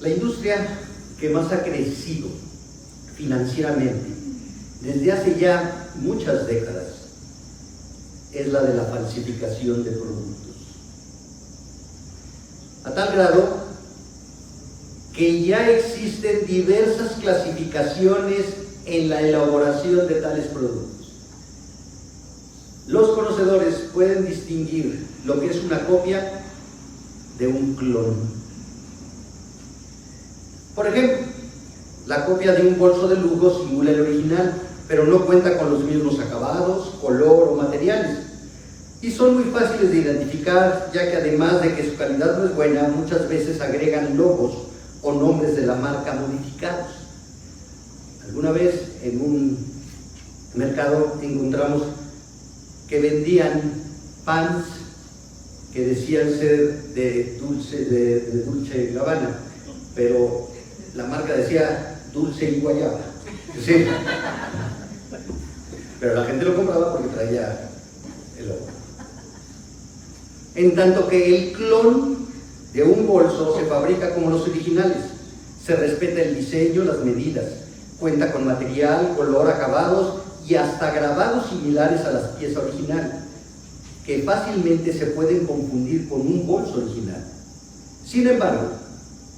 La industria que más ha crecido financieramente desde hace ya muchas décadas es la de la falsificación de productos. A tal grado que ya existen diversas clasificaciones en la elaboración de tales productos. Los conocedores pueden distinguir lo que es una copia de un clon. Por ejemplo, la copia de un bolso de lujo simula el original, pero no cuenta con los mismos acabados, color o materiales. Y son muy fáciles de identificar, ya que además de que su calidad no es buena, muchas veces agregan logos o nombres de la marca modificados. Alguna vez en un mercado encontramos que vendían pans que decían ser de Dolce & Gabbana, pero la marca decía dulce y guayaba. Sí. Pero la gente lo compraba porque traía el logo. En tanto que el clon de un bolso se fabrica como los originales, se respeta el diseño, las medidas, cuenta con material, color, acabados y hasta grabados similares a la pieza original, que fácilmente se pueden confundir con un bolso original. Sin embargo,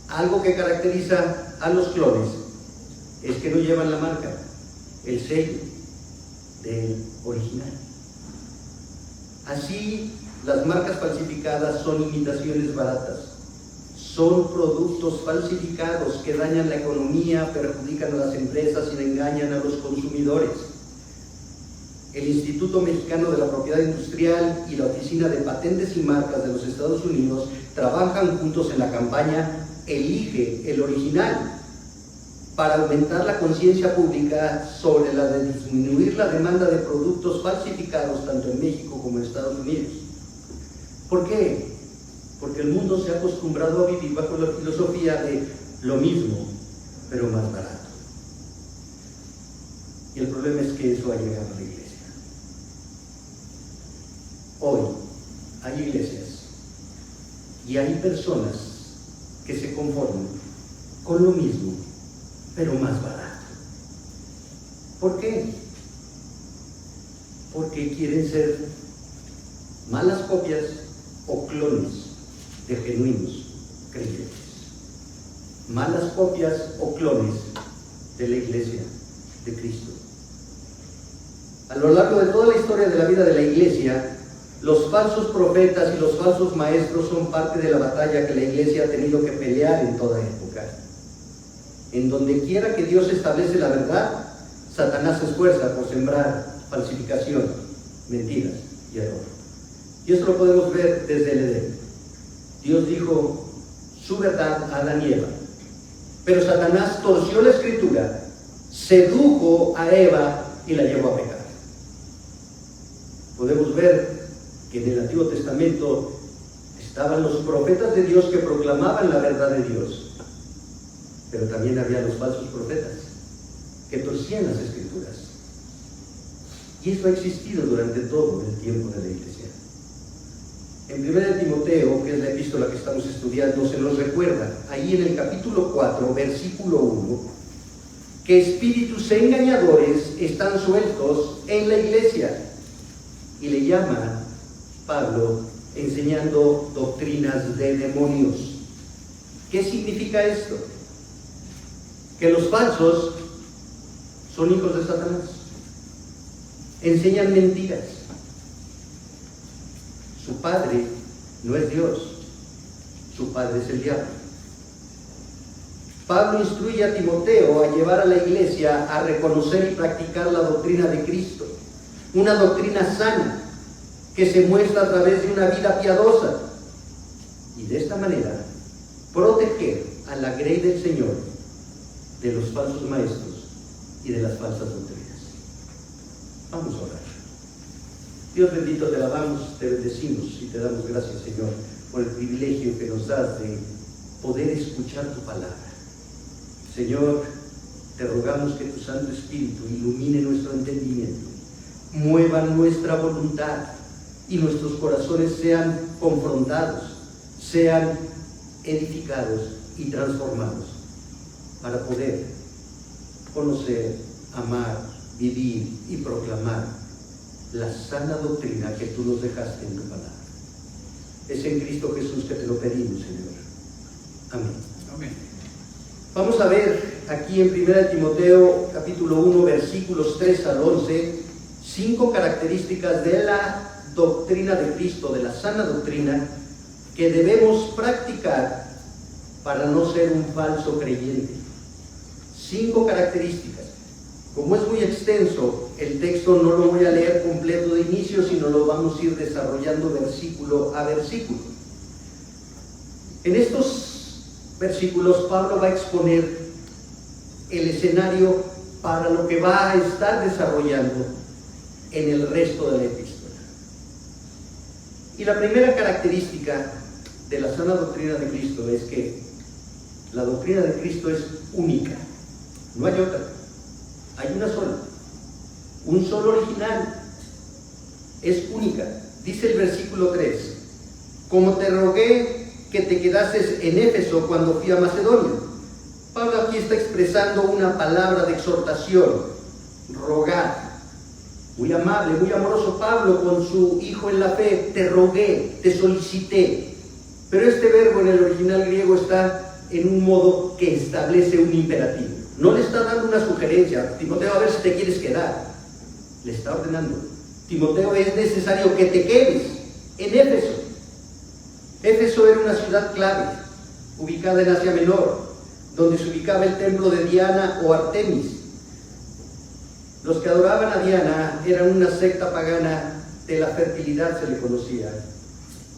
algo que caracteriza a los clones es que no llevan la marca, el sello del original. Así, las marcas falsificadas son imitaciones baratas, son productos falsificados que dañan la economía, perjudican a las empresas y engañan a los consumidores. El Instituto Mexicano de la Propiedad Industrial y la Oficina de Patentes y Marcas de los Estados Unidos trabajan juntos en la campaña Elige el Original, para aumentar la conciencia pública sobre la de disminuir la demanda de productos falsificados tanto en México como en Estados Unidos. ¿Por qué? Porque el mundo se ha acostumbrado a vivir bajo la filosofía de lo mismo, pero más barato. Y el problema es que eso ha llegado a la iglesia. Hoy hay iglesias y hay personas que se conforman con lo mismo, pero más barato. ¿Por qué? Porque quieren ser malas copias o clones de genuinos creyentes. Malas copias o clones de la iglesia de Cristo. A lo largo de toda la historia de la vida de la iglesia, los falsos profetas y los falsos maestros son parte de la batalla que la iglesia ha tenido que pelear en toda época. En donde quiera que Dios establece la verdad, Satanás se esfuerza por sembrar falsificación, mentiras y error. Y esto lo podemos ver desde el Edén. Dios dijo su verdad a Adán y Eva, pero Satanás torció la escritura, sedujo a Eva y la llevó a pecar. Podemos ver que en el Antiguo Testamento estaban los profetas de Dios que proclamaban la verdad de Dios, pero también había los falsos profetas que torcían las escrituras. Y eso ha existido durante todo el tiempo de la iglesia. En 1 Timoteo, que es la epístola que estamos estudiando, se nos recuerda, ahí en el capítulo 4, versículo 1, que espíritus engañadores están sueltos en la iglesia. Y le llama Pablo enseñando doctrinas de demonios. ¿Qué significa esto? Que los falsos son hijos de Satanás. Enseñan mentiras. Su padre no es Dios, su padre es el diablo. Pablo instruye a Timoteo a llevar a la iglesia a reconocer y practicar la doctrina de Cristo, una doctrina sana que se muestra a través de una vida piadosa, y de esta manera proteger a la grey del Señor de los falsos maestros y de las falsas doctrinas. Vamos a orar. Dios bendito, te alabamos, te bendecimos y te damos gracias, Señor, por el privilegio que nos das de poder escuchar tu palabra. Señor, te rogamos que tu Santo Espíritu ilumine nuestro entendimiento, mueva nuestra voluntad y nuestros corazones sean confrontados, sean edificados y transformados para poder conocer, amar, vivir y proclamar la sana doctrina que tú nos dejaste en tu palabra. Es en Cristo Jesús que te lo pedimos, Señor. Amén. Amén. Vamos a ver aquí en 1 Timoteo capítulo 1 versículos 3 al 11 5 características de la doctrina de Cristo, de la sana doctrina que debemos practicar para no ser un falso creyente. 5 características. Como es muy extenso, el texto no lo voy a leer completo de inicio, sino lo vamos a ir desarrollando versículo a versículo. En estos versículos Pablo va a exponer el escenario para lo que va a estar desarrollando en el resto de la epístola. Y la primera característica de la sana doctrina de Cristo es que la doctrina de Cristo es única, no hay otra, hay una sola, un solo original, es única. Dice el versículo 3: como te rogué que te quedases en Éfeso cuando fui a Macedonia. Pablo aquí está expresando una palabra de exhortación, rogar. Muy amable, muy amoroso Pablo con su hijo en la fe. Te rogué, te solicité. Pero este verbo en el original griego está en un modo que establece un imperativo. No le está dando una sugerencia: Timoteo, a ver si te quieres quedar. Le está ordenando: Timoteo, es necesario que te quedes en Éfeso. Éfeso era una ciudad clave, ubicada en Asia Menor, donde se ubicaba el templo de Diana o Artemis. Los que adoraban a Diana eran una secta pagana de la fertilidad, se le conocía,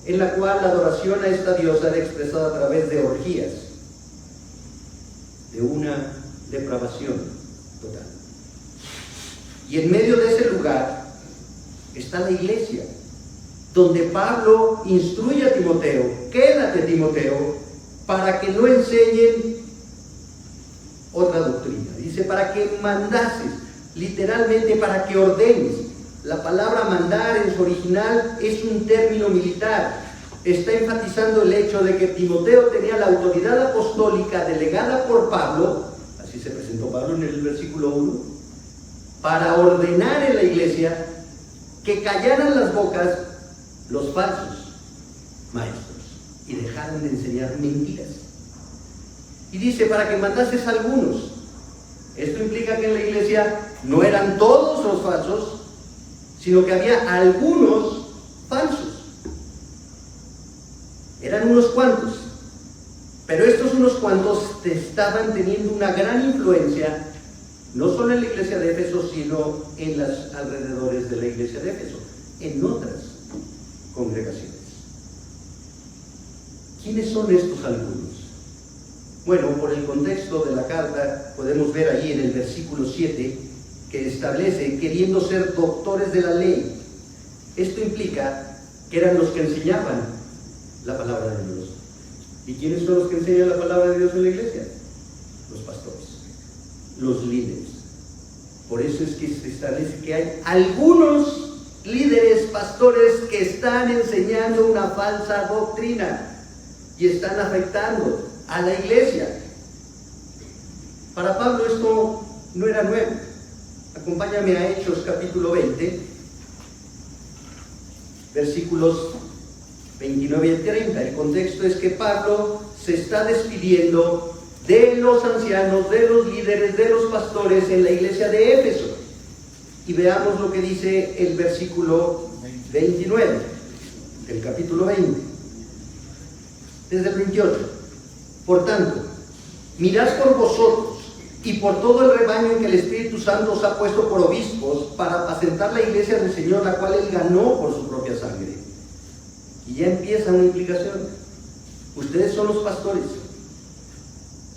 en la cual la adoración a esta diosa era expresada a través de orgías, de una depravación total. Y en medio de ese lugar está la iglesia, donde Pablo instruye a Timoteo: quédate, Timoteo, para que no enseñen otra doctrina. Dice, para que mandases, literalmente para que ordenes. La palabra mandar en su original es un término militar. Está enfatizando el hecho de que Timoteo tenía la autoridad apostólica delegada por Pablo, así se presentó Pablo en el versículo 1, para ordenar en la iglesia que callaran las bocas los falsos maestros y dejaran de enseñar mentiras. Y dice, para que mandases a algunos. Esto implica que en la iglesia no eran todos los falsos, sino que había algunos falsos. Eran unos cuantos, pero estos unos cuantos estaban teniendo una gran influencia, no solo en la iglesia de Éfeso, sino en los alrededores de la iglesia de Éfeso, en otras congregaciones. ¿Quiénes son estos algunos? Bueno, por el contexto de la carta podemos ver allí en el versículo 7 que establece queriendo ser doctores de la ley. Esto implica que eran los que enseñaban la palabra de Dios. ¿Y quiénes son los que enseñan la palabra de Dios en la iglesia? Los pastores, los líderes. Por eso es que se establece que hay algunos líderes, pastores, que están enseñando una falsa doctrina y están afectando a la iglesia. Para Pablo esto no era nuevo. Acompáñame a Hechos capítulo 20, versículos 29 y 30. El contexto es que Pablo se está despidiendo de los ancianos, de los líderes, de los pastores en la iglesia de Éfeso. Y veamos lo que dice el versículo 29 del capítulo 20. Desde el 28. Por tanto, mirad por vosotros y por todo el rebaño en que el Espíritu Santo os ha puesto por obispos para apacentar la iglesia del Señor, la cual Él ganó por su propia sangre. Y ya empieza una implicación. Ustedes son los pastores,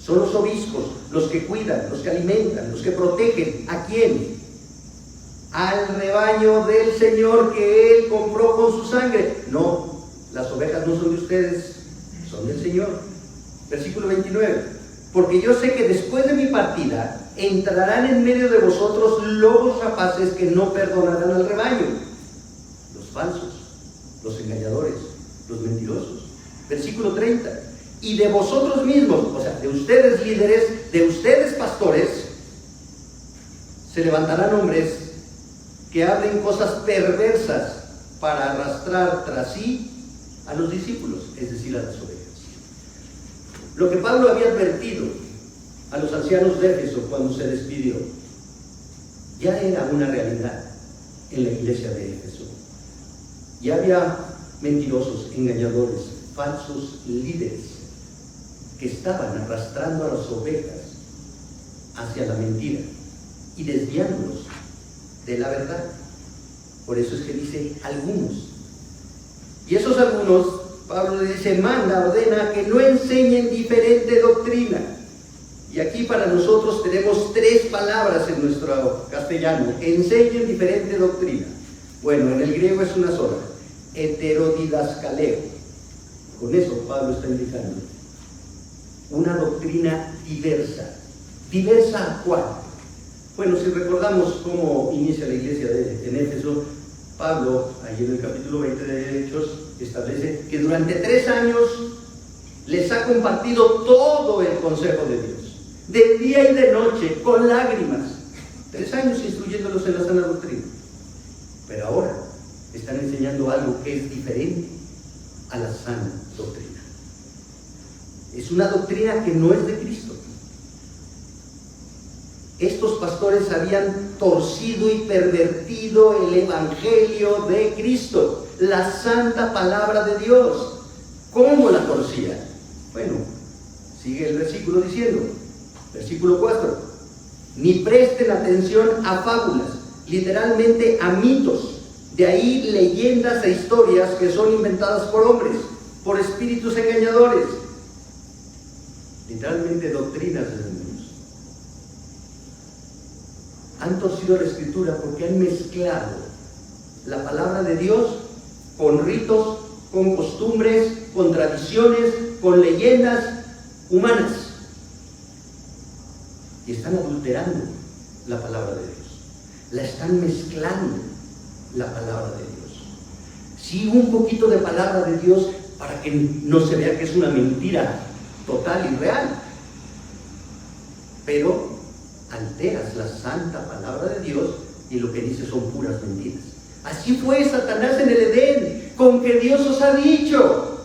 son los obispos, los que cuidan, los que alimentan, los que protegen. ¿A quién? Al rebaño del Señor que Él compró con su sangre. No, las ovejas no son de ustedes, son del Señor. Versículo 29. Porque yo sé que después de mi partida entrarán en medio de vosotros lobos rapaces que no perdonarán al rebaño. Los falsos, los engañadores, los mentirosos. Versículo 30. y de vosotros mismos, o sea, de ustedes líderes, de ustedes pastores, se levantarán hombres que hablen cosas perversas para arrastrar tras sí a los discípulos, es decir, a las ovejas. Lo que Pablo había advertido a los ancianos de Éfeso cuando se despidió, ya era una realidad en la iglesia de Éfeso. Ya había mentirosos, engañadores, falsos líderes que estaban arrastrando a las ovejas hacia la mentira y desviándolos de la verdad. Por eso es que dice algunos. Y esos algunos, Pablo le dice, manda, ordena que no enseñen diferente doctrina. Y aquí para nosotros tenemos 3 palabras en nuestro castellano: enseñen diferente doctrina. Bueno, en el griego es una sola: heterodidascaleo. Con eso Pablo está indicando una doctrina diversa. ¿Diversa a cuál? Bueno, si recordamos cómo inicia la iglesia en Éfeso, Pablo, allí en el capítulo 20 de Hechos, establece que durante 3 años les ha compartido todo el consejo de Dios, de día y de noche, con lágrimas. 3 años instruyéndolos en la sana doctrina. Pero ahora están enseñando algo que es diferente a la sana doctrina. Es una doctrina que no es de Cristo. Estos pastores habían torcido y pervertido el evangelio de Cristo, la santa palabra de Dios. ¿Cómo la torcían? Bueno, sigue el versículo diciendo, versículo 4, ni presten atención a fábulas, literalmente a mitos, de ahí leyendas e historias que son inventadas por hombres, por espíritus engañadores, literalmente doctrinas de demonios. Han torcido la escritura porque han mezclado la palabra de Dios con ritos, con costumbres, con tradiciones, con leyendas humanas. Y están adulterando la palabra de Dios. La están mezclando la palabra de Dios. Sí, un poquito de palabra de Dios para que no se vea que es una mentira total y real. Pero alteras la santa palabra de Dios y lo que dice son puras mentiras. Así fue Satanás en el Edén, con que Dios os ha dicho.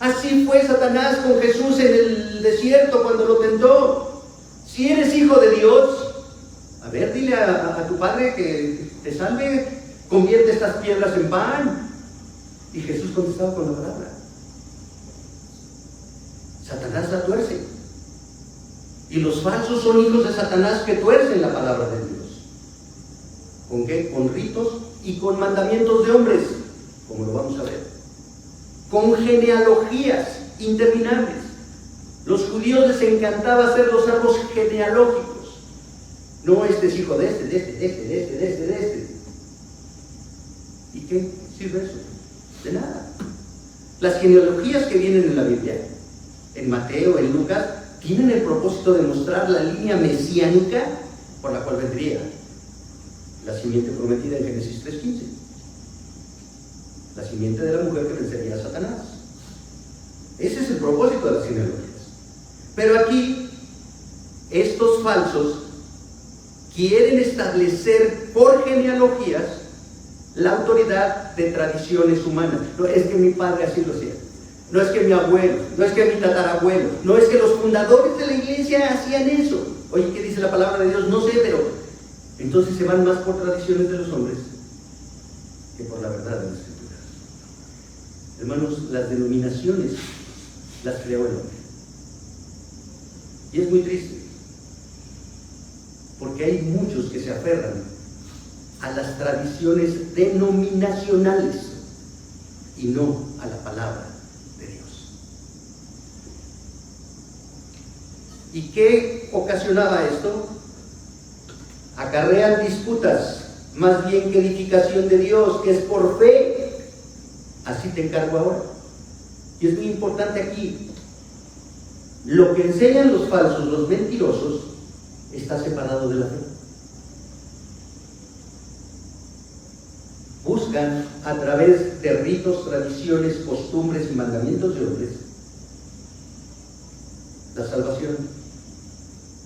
Así fue Satanás con Jesús en el desierto cuando lo tentó. Si eres hijo de Dios, a ver, dile a tu padre que te salve, convierte estas piedras en pan. Y Jesús contestaba con la palabra. Satanás la tuerce. Y los falsos son hijos de Satanás que tuercen la palabra de Dios. ¿Con qué? Con ritos y con mandamientos de hombres, como lo vamos a ver. Con genealogías interminables. Los judíos les encantaba hacer los árboles genealógicos. No, este es hijo de este, de este, de este, de este, de este, de este. ¿Y qué sirve eso? De nada. Las genealogías que vienen en la Biblia, en Mateo, en Lucas, tienen el propósito de mostrar la línea mesiánica por la cual vendría la simiente prometida en Génesis 3:15. La simiente de la mujer que vencería a Satanás. Ese es el propósito de las genealogías. Pero aquí, estos falsos quieren establecer por genealogías la autoridad de tradiciones humanas. No es que mi padre así lo hacía. No es que mi abuelo, no es que mi tatarabuelo, no es que los fundadores de la iglesia hacían eso. Oye, ¿qué dice la palabra de Dios? No sé, pero entonces se van más por tradiciones de los hombres que por la verdad de la Escritura. Hermanos, las denominaciones las creó el hombre. Y es muy triste, porque hay muchos que se aferran a las tradiciones denominacionales y no a la palabra de Dios. ¿Y qué ocasionaba esto? Acarrean disputas, más bien que edificación de Dios, que es por fe. Así te encargo ahora. Y es muy importante aquí. Lo que enseñan los falsos, los mentirosos, está separado de la fe. Buscan a través de ritos, tradiciones, costumbres y mandamientos de hombres la salvación,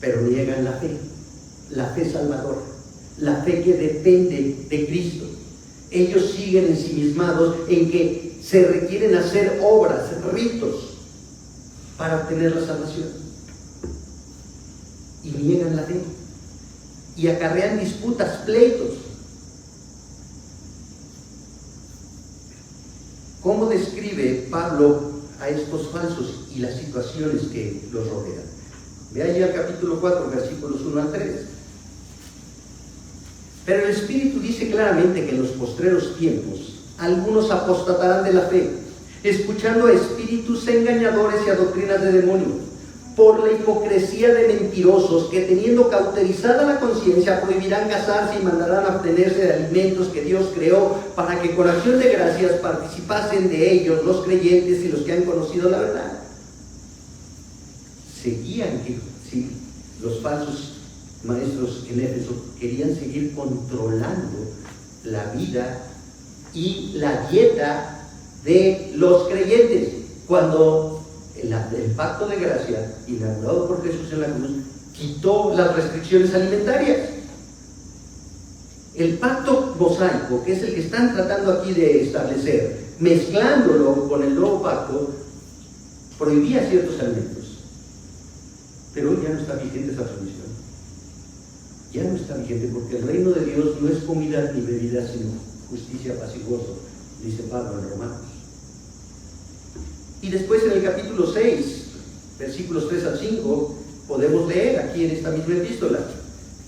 pero niegan la fe salvadora, la fe que depende de Cristo. Ellos siguen ensimismados en que se requieren hacer obras, ritos, para obtener la salvación. Y niegan la fe. Y acarrean disputas, pleitos. ¿Cómo describe Pablo a estos falsos y las situaciones que los rodean? Ve allí al capítulo 4, versículos 1 al 3. Pero el Espíritu dice claramente que en los postreros tiempos algunos apostatarán de la fe, escuchando a espíritus engañadores y a doctrinas de demonios, por la hipocresía de mentirosos que, teniendo cauterizada la conciencia, prohibirán casarse y mandarán abstenerse de alimentos que Dios creó, para que con acción de gracias participasen de ellos los creyentes y los que han conocido la verdad. Seguían que sí, los falsos maestros en Éfeso querían seguir controlando la vida y la dieta de los creyentes, cuando el pacto de gracia inaugurado por Jesús en la cruz quitó las restricciones alimentarias. El pacto mosaico, que es el que están tratando aquí de establecer, mezclándolo con el nuevo pacto, prohibía ciertos alimentos, pero hoy ya no está vigente esa solución. Ya no está vigente, porque el reino de Dios no es comida ni bebida, sino justicia, paz y gozo, dice Pablo en Romanos. Y después en el capítulo 6, versículos 3 al 5, podemos leer aquí en esta misma epístola: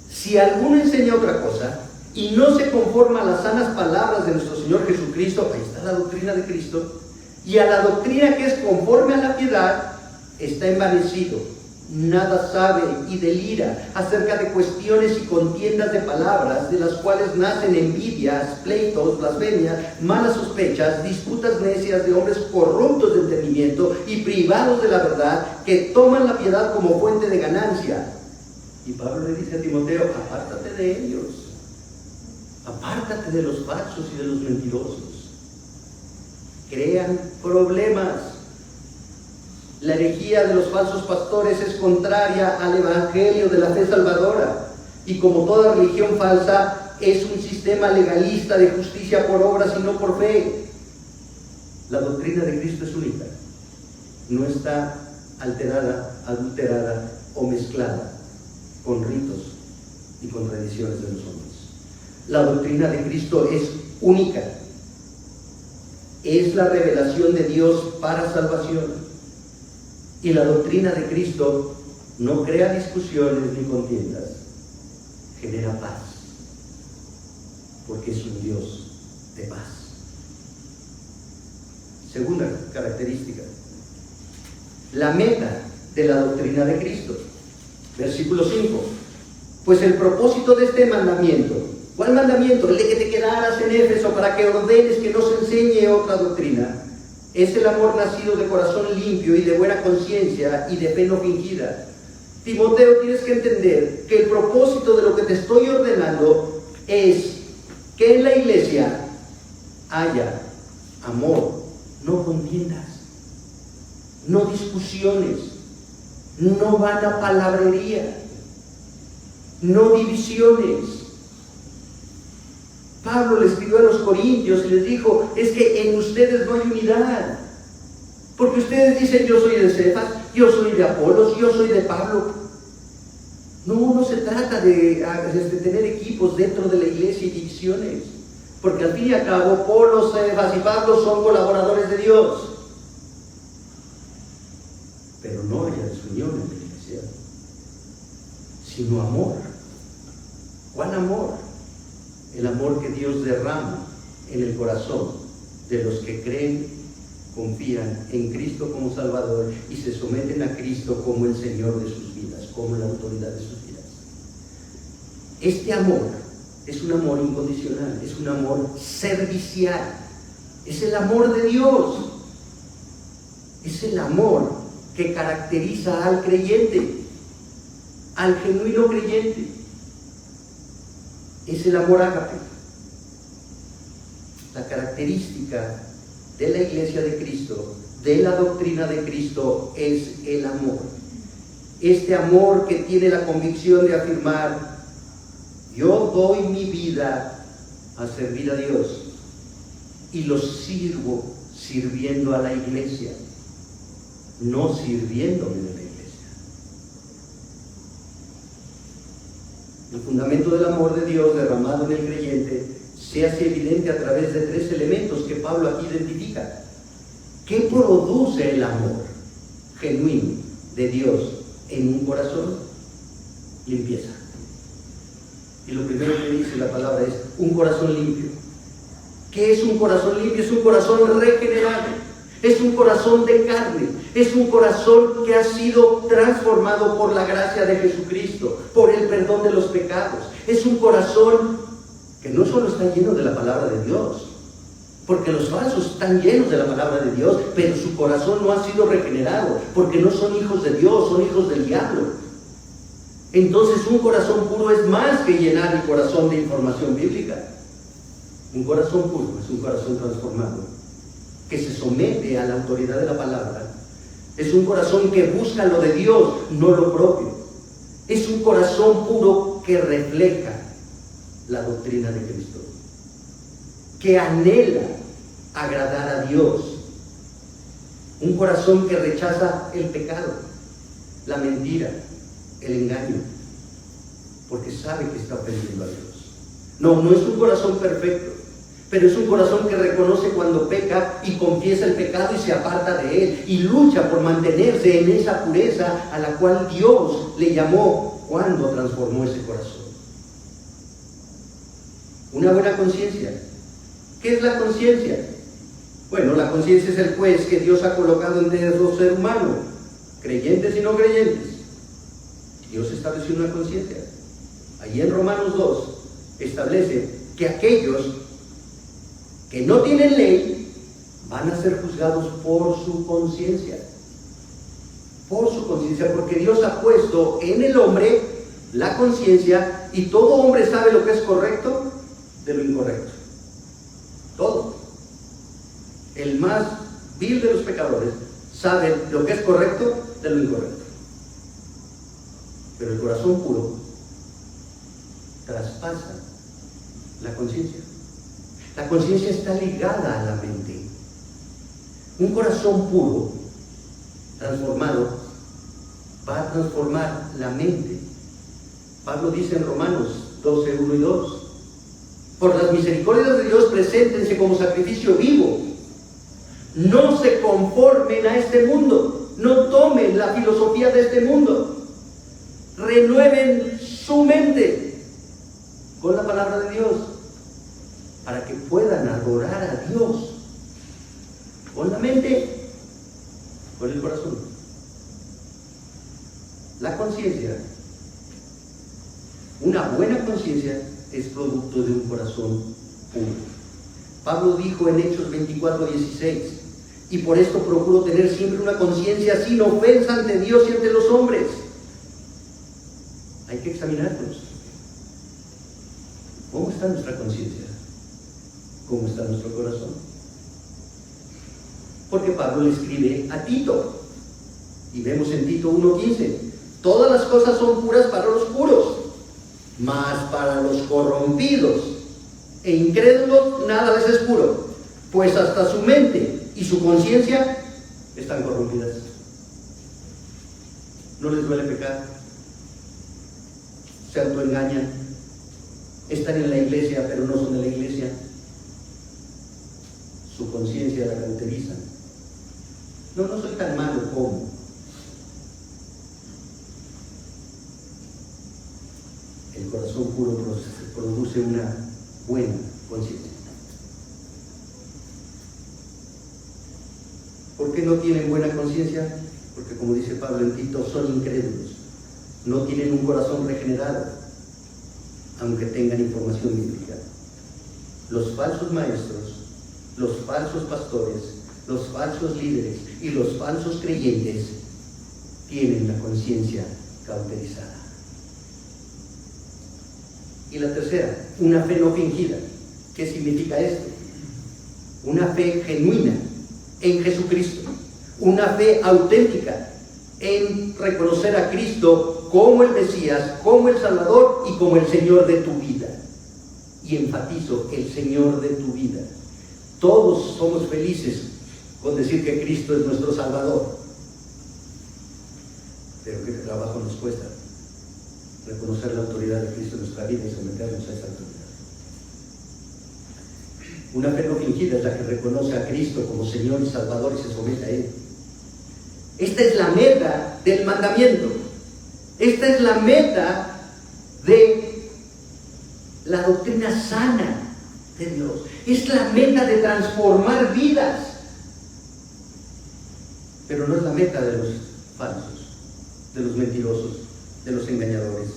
si alguno enseña otra cosa y no se conforma a las sanas palabras de nuestro Señor Jesucristo, ahí está la doctrina de Cristo, y a la doctrina que es conforme a la piedad, está envanecido. Nada sabe y delira acerca de cuestiones y contiendas de palabras, de las cuales nacen envidias, pleitos, blasfemias, malas sospechas, disputas necias de hombres corruptos de entendimiento y privados de la verdad, que toman la piedad como fuente de ganancia. Y Pablo le dice a Timoteo: apártate de ellos, apártate de los falsos y de los mentirosos. Crean problemas. La herejía de los falsos pastores es contraria al evangelio de la fe salvadora, y como toda religión falsa, es un sistema legalista de justicia por obras y no por fe. La doctrina de Cristo es única, no está alterada, adulterada o mezclada con ritos y con tradiciones de los hombres. La doctrina de Cristo es única, es la revelación de Dios para salvación. Y la doctrina de Cristo no crea discusiones ni contiendas, genera paz, porque es un Dios de paz. Segunda característica, la meta de la doctrina de Cristo. Versículo 5. Pues el propósito de este mandamiento, ¿cuál mandamiento? El de que te quedaras en Éfeso para que ordenes que no se enseñe otra doctrina. Es el amor nacido de corazón limpio y de buena conciencia y de fe no fingida. Timoteo, tienes que entender que el propósito de lo que te estoy ordenando es que en la iglesia haya amor, no contiendas, no discusiones, no vana palabrería, no divisiones. Pablo le escribió a los corintios y les dijo: es que en ustedes no hay unidad, porque ustedes dicen: yo soy de Cefas, yo soy de Apolos, yo soy de Pablo. No se trata de tener equipos dentro de la iglesia y divisiones, porque al fin y al cabo Apolos, Cefas y Pablo son colaboradores de Dios, pero no haya desunión en la iglesia, sino amor. ¿Cuál amor? El amor que Dios derrama en el corazón de los que creen, confían en Cristo como Salvador y se someten a Cristo como el Señor de sus vidas, como la autoridad de sus vidas. Este amor es un amor incondicional, es un amor servicial, es el amor de Dios, es el amor que caracteriza al creyente, al genuino creyente. Es el amor ágape. La característica de la iglesia de Cristo, de la doctrina de Cristo, es el amor. Este amor que tiene la convicción de afirmar: yo doy mi vida a servir a Dios y lo sirvo sirviendo a la iglesia, no sirviéndome de la iglesia. El fundamento del amor de Dios derramado en el creyente se hace evidente a través de 3 elementos que Pablo aquí identifica. ¿Qué produce el amor genuino de Dios en un corazón? Limpieza. Y lo primero que dice la palabra es un corazón limpio. ¿Qué es un corazón limpio? Es un corazón regenerado. Es un corazón de carne. Es un corazón que ha sido transformado por la gracia de Jesucristo, por el perdón de los pecados. Es un corazón que no solo está lleno de la palabra de Dios, porque los falsos están llenos de la palabra de Dios, pero su corazón no ha sido regenerado, porque no son hijos de Dios, son hijos del diablo. Entonces un corazón puro es más que llenar el corazón de información bíblica. Un corazón puro es un corazón transformado, que se somete a la autoridad de la palabra. Es un corazón que busca lo de Dios, no lo propio. Es un corazón puro que refleja la doctrina de Cristo, que anhela agradar a Dios. Un corazón que rechaza el pecado, la mentira, el engaño, porque sabe que está ofendiendo a Dios. No es un corazón perfecto, pero es un corazón que reconoce cuando peca y confiesa el pecado y se aparta de él y lucha por mantenerse en esa pureza a la cual Dios le llamó cuando transformó ese corazón. Una buena conciencia. ¿Qué es la conciencia? Bueno, la conciencia es el juez que Dios ha colocado entre los seres humanos, creyentes y no creyentes. Dios estableció una conciencia. Allí en Romanos 2 establece que aquellos que no tienen ley van a ser juzgados por su conciencia. Por su conciencia, porque Dios ha puesto en el hombre la conciencia, y todo hombre sabe lo que es correcto de lo incorrecto. Todo. El más vil de los pecadores sabe lo que es correcto de lo incorrecto. Pero el corazón puro traspasa la conciencia. La conciencia está ligada a la mente. Un corazón puro, transformado, va a transformar la mente. Pablo dice en Romanos 12, 1 y 2: por las misericordias de Dios, preséntense como sacrificio vivo. No se conformen a este mundo. No tomen la filosofía de este mundo. Renueven su mente con la palabra de Dios, para que puedan adorar a Dios con la mente, con el corazón. La conciencia, una buena conciencia, es producto de un corazón puro. Pablo dijo en Hechos 24:16: y por esto procuro tener siempre una conciencia sin ofensa ante Dios y ante los hombres. Hay que examinarnos. ¿Cómo está nuestra conciencia? ¿Cómo está nuestro corazón? Porque Pablo le escribe a Tito, y vemos en Tito 1:15: todas las cosas son puras para los puros, mas para los corrompidos e incrédulos nada les es puro, pues hasta su mente y su conciencia están corrompidas. ¿No les duele pecar? ¿Se autoengañan? ¿Están en la iglesia pero no son de la iglesia? Su conciencia la caracteriza. No soy tan malo como. El corazón puro produce una buena conciencia. ¿Por qué no tienen buena conciencia? Porque, como dice Pablo en Tito, son incrédulos. No tienen un corazón regenerado, aunque tengan información bíblica. Los falsos maestros, los falsos pastores, los falsos líderes y los falsos creyentes tienen la conciencia cauterizada. Y la tercera, una fe no fingida. ¿Qué significa esto? Una fe genuina en Jesucristo, una fe auténtica, en reconocer a Cristo como el Mesías, como el Salvador y como el Señor de tu vida. Y enfatizo, el Señor de tu vida. Todos somos felices con decir que Cristo es nuestro Salvador. Pero qué trabajo nos cuesta reconocer la autoridad de Cristo en nuestra vida y someternos a esa autoridad. Una fe no fingida es la que reconoce a Cristo como Señor y Salvador y se somete a Él. Esta es la meta del mandamiento. Esta es la meta de la doctrina sana de Dios. Es la meta de transformar vidas. Pero no es la meta de los falsos, de los mentirosos, de los engañadores.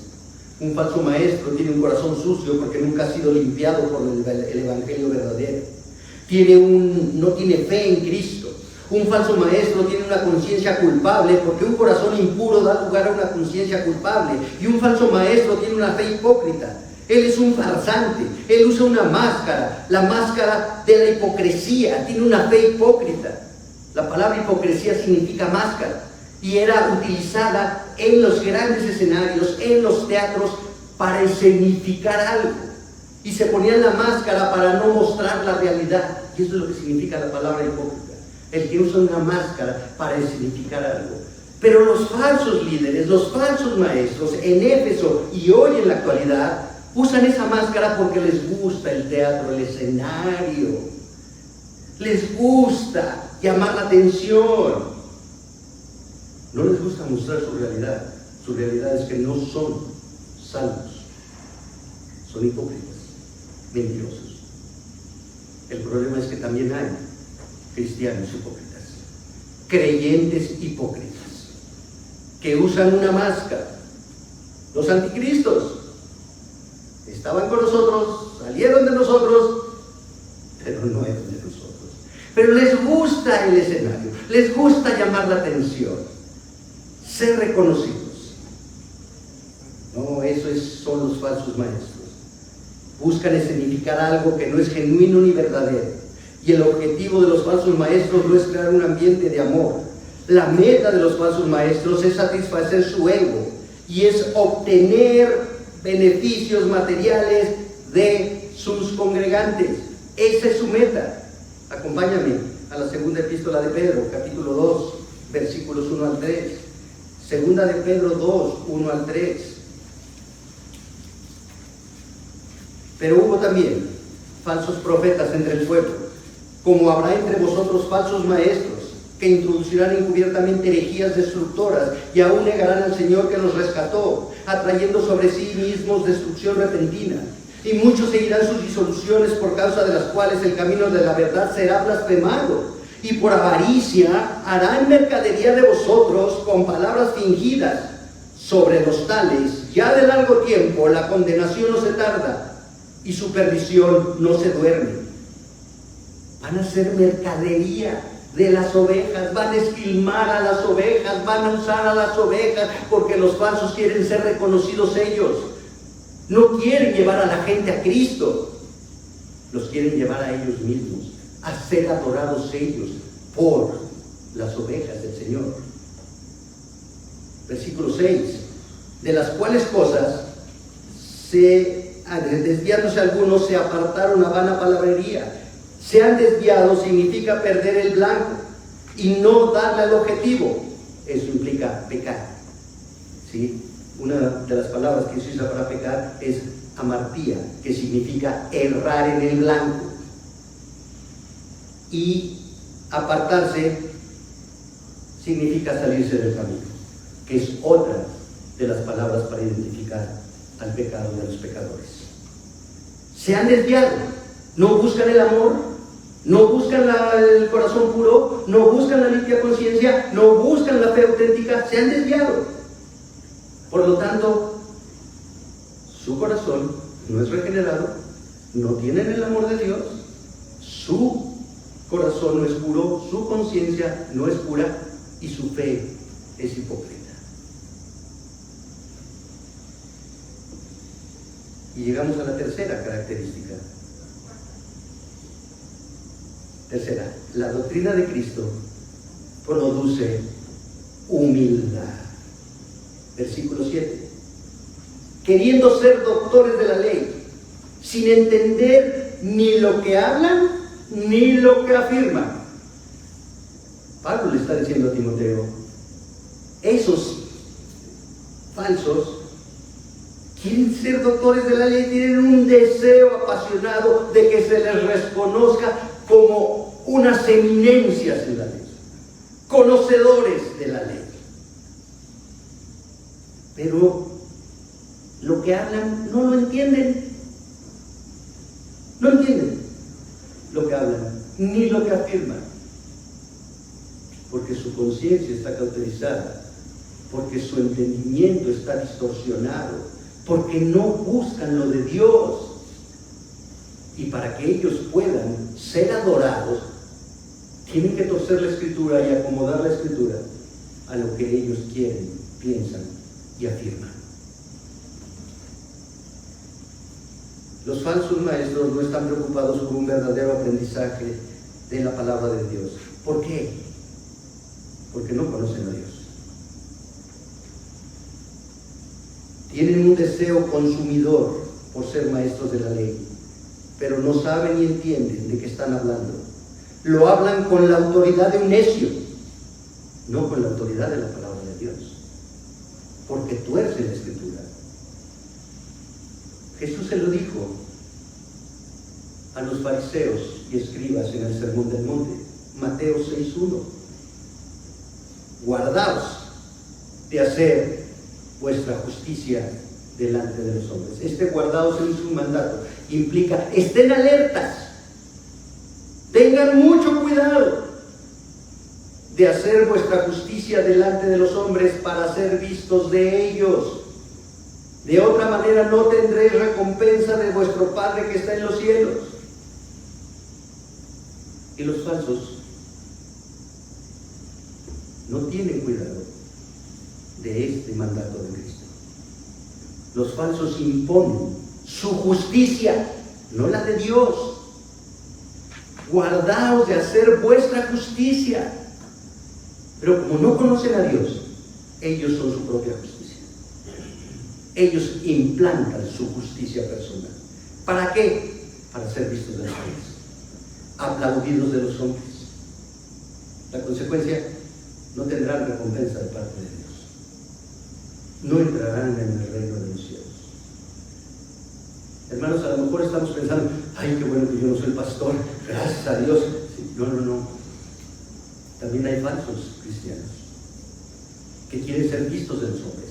Un falso maestro tiene un corazón sucio porque nunca ha sido limpiado por el evangelio verdadero. No tiene fe en Cristo. Un falso maestro tiene una conciencia culpable porque un corazón impuro da lugar a una conciencia culpable. Y un falso maestro tiene una fe hipócrita. Él es un farsante. Él usa una máscara, la máscara de la hipocresía. Tiene una fe hipócrita. La palabra hipocresía significa máscara. Y era utilizada en los grandes escenarios, en los teatros, para escenificar algo. Y se ponían la máscara para no mostrar la realidad. Y eso es lo que significa la palabra hipócrita. El que usa una máscara para escenificar algo. Pero los falsos líderes, los falsos maestros, en Éfeso y hoy en la actualidad, usan esa máscara porque les gusta el teatro, el escenario. Les gusta llamar la atención. No les gusta mostrar su realidad. Su realidad es que no son salvos. Son hipócritas, mentirosos. El problema es que también hay cristianos hipócritas, creyentes hipócritas, que usan una máscara. Los anticristos estaban con nosotros, salieron de nosotros, pero no eran de nosotros. Pero les gusta el escenario, les gusta llamar la atención, ser reconocidos. No, son los falsos maestros. Buscan escenificar algo que no es genuino ni verdadero. Y el objetivo de los falsos maestros no es crear un ambiente de amor. La meta de los falsos maestros es satisfacer su ego y es obtener beneficios materiales de sus congregantes. Esa es su meta. Acompáñame a la segunda epístola de Pedro, capítulo 2, versículos 1 al 3. Segunda de Pedro 2, 1 al 3. Pero hubo también falsos profetas entre el pueblo, como habrá entre vosotros falsos maestros, que introducirán encubiertamente herejías destructoras y aún negarán al Señor que los rescató, atrayendo sobre sí mismos destrucción repentina. Y muchos seguirán sus disoluciones, por causa de las cuales el camino de la verdad será blasfemado. Y por avaricia harán mercadería de vosotros con palabras fingidas. Sobre los tales, ya de largo tiempo, la condenación no se tarda y su perdición no se duerme. Van a hacer mercadería de las ovejas, van a esquilmar a las ovejas, van a usar a las ovejas, porque los falsos quieren ser reconocidos ellos. No quieren llevar a la gente a Cristo, los quieren llevar a ellos mismos, a ser adorados ellos por las ovejas del Señor. Versículo 6. De las cuales cosas, desviándose algunos, se apartaron a vana palabrería. Se han desviado significa perder el blanco y no darle al objetivo. Eso implica pecar. ¿Sí? Una de las palabras que se usa para pecar es amartía, que significa errar en el blanco. Y apartarse significa salirse del camino, que es otra de las palabras para identificar al pecado de los pecadores. Se han desviado, no buscan el amor, no buscan el corazón puro, no buscan la limpia conciencia, no buscan la fe auténtica, se han desviado. Por lo tanto, su corazón no es regenerado, no tienen el amor de Dios, su corazón no es puro, su conciencia no es pura y su fe es hipócrita. Y llegamos a la tercera característica. Tercera, la doctrina de Cristo produce humildad. Versículo 7. Queriendo ser doctores de la ley, sin entender ni lo que hablan ni lo que afirman. Pablo le está diciendo a Timoteo, esos falsos quieren ser doctores de la ley, tienen un deseo apasionado de que se les reconozca como unas eminencias en la ley, conocedores de la ley. Pero lo que hablan no lo entienden. No entienden lo que hablan, ni lo que afirman. Porque su conciencia está cauterizada, porque su entendimiento está distorsionado, porque no buscan lo de Dios. Y para que ellos puedan ser adorados, tienen que torcer la Escritura y acomodar la Escritura a lo que ellos quieren, piensan y afirman. Los falsos maestros no están preocupados por un verdadero aprendizaje de la palabra de Dios. ¿Por qué? Porque no conocen a Dios. Tienen un deseo consumidor por ser maestros de la ley, pero no saben ni entienden de qué están hablando. Lo hablan con la autoridad de un necio, no con la autoridad de la palabra de Dios, porque tuercen la Escritura. Jesús se lo dijo a los fariseos y escribas en el Sermón del Monte, Mateo 6:1. Guardaos de hacer vuestra justicia delante de los hombres. Este guardaos es un mandato, implica estén alertas, tengan mucho cuidado de hacer vuestra justicia delante de los hombres para ser vistos de ellos. De otra manera no tendréis recompensa de vuestro Padre que está en los cielos. Y los falsos no tienen cuidado de este mandato de Cristo. Los falsos imponen su justicia, no la de Dios. Guardaos de hacer vuestra justicia. Pero como no conocen a Dios, ellos son su propia justicia. Ellos implantan su justicia personal. ¿Para qué? Para ser vistos de los hombres, aplaudidos de los hombres. La consecuencia, no tendrán recompensa de parte de Dios. No entrarán en el reino de los cielos. Hermanos, a lo mejor estamos pensando, ay, qué bueno que yo no soy pastor, gracias a Dios. Sí, no. También hay falsos cristianos que quieren ser vistos de los hombres.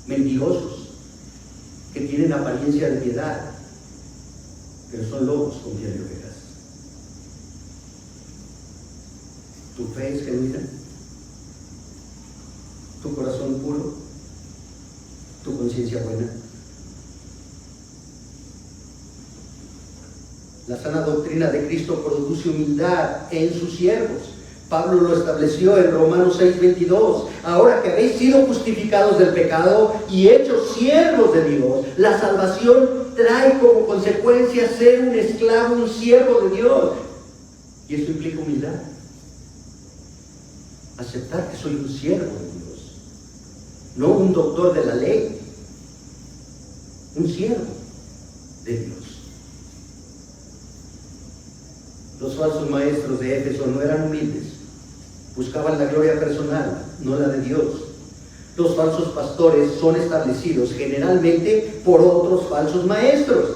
Mentirosos, que tienen apariencia de piedad, pero son lobos con piel de ovejas. ¿Tu fe es genuina? ¿Tu corazón puro? ¿Tu conciencia buena? La sana doctrina de Cristo produce humildad en sus siervos. Pablo lo estableció en Romanos 6:22. Ahora que habéis sido justificados del pecado y hechos siervos de Dios, la salvación trae como consecuencia ser un esclavo, un siervo de Dios. Y esto implica humildad. Aceptar que soy un siervo de Dios, no un doctor de la ley, un siervo de Dios. Los falsos maestros de Éfeso no eran humildes, buscaban la gloria personal, no la de Dios. Los falsos pastores son establecidos generalmente por otros falsos maestros.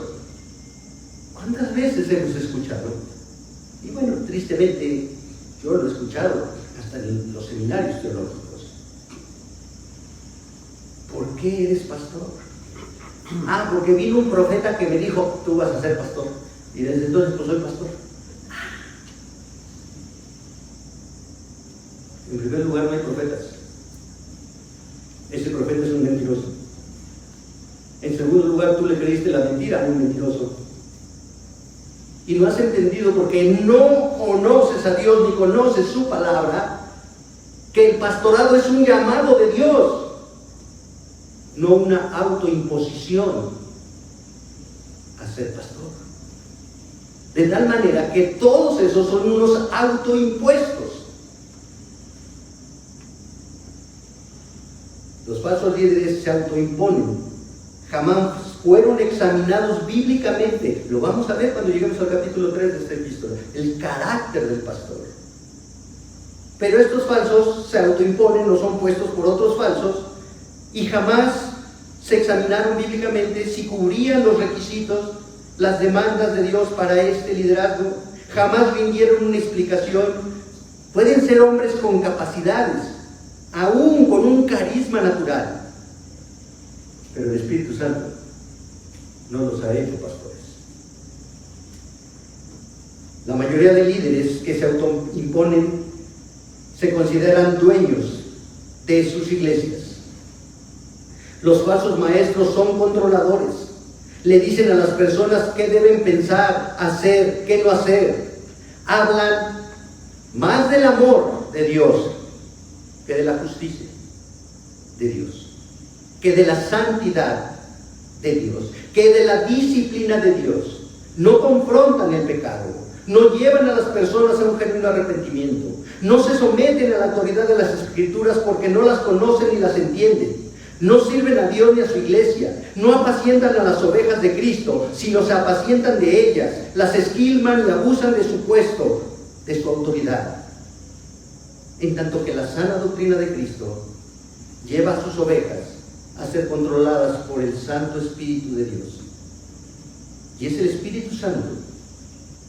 ¿Cuántas veces hemos escuchado? Y bueno, tristemente yo lo he escuchado hasta en los seminarios teológicos. ¿Por qué eres pastor? Porque vino un profeta que me dijo, tú vas a ser pastor. Y desde entonces pues soy pastor. En primer lugar, no hay profetas. Ese profeta es un mentiroso. En segundo lugar, tú le creíste la mentira a un mentiroso. Y no has entendido, porque no conoces a Dios ni conoces su palabra, que el pastorado es un llamado de Dios, no una autoimposición a ser pastor. De tal manera que todos esos son unos autoimpuestos. Los falsos líderes se autoimponen, jamás fueron examinados bíblicamente. Lo vamos a ver cuando lleguemos al capítulo 3 de esta epístola, el carácter del pastor. Pero estos falsos se autoimponen, no son puestos por otros falsos, y jamás se examinaron bíblicamente si cubrían los requisitos, las demandas de Dios para este liderazgo. Jamás rindieron una explicación. Pueden ser hombres con capacidades, aún con un carisma natural, pero el Espíritu Santo no los ha hecho pastores. La mayoría de líderes que se autoimponen se consideran dueños de sus iglesias. Los falsos maestros son controladores. Le dicen a las personas qué deben pensar, hacer, qué no hacer. Hablan más del amor de Dios que de la justicia de Dios, que de la santidad de Dios, que de la disciplina de Dios. No confrontan el pecado, no llevan a las personas a un genuino arrepentimiento, no se someten a la autoridad de las Escrituras porque no las conocen ni las entienden. No sirven a Dios ni a su iglesia, no apacientan a las ovejas de Cristo, sino se apacientan de ellas, las esquilman y abusan de su puesto, de su autoridad. En tanto que la sana doctrina de Cristo lleva a sus ovejas a ser controladas por el Santo Espíritu de Dios. Y es el Espíritu Santo